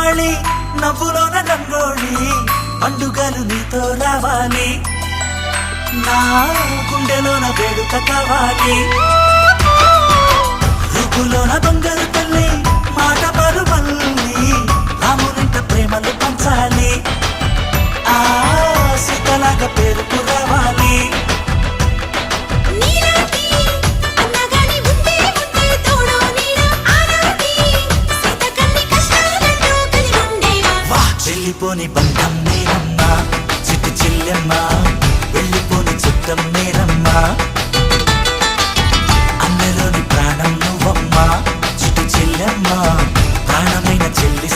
దీపావళి నవ్వులోన రంగోళి పండుగలు నీతో రావాలి నా గుండెలోన వేడుక కావాలి రూపులోన బంగారు తల్లి మాట పరువల్లి రామునింట ప్రేమలు పంచాలి ఆ సీతలాగా పేరుకు రావాలి వెళ్ళిపోని బంధం నేనమ్మా చిట్టి చెల్లెమ్మ వెళ్ళిపోని చిత్తం నేనమ్మా అన్నలోని ప్రాణం నువ్వమ్మా చిట్టి చెల్లెమ్మ ప్రాణమైన చెల్లి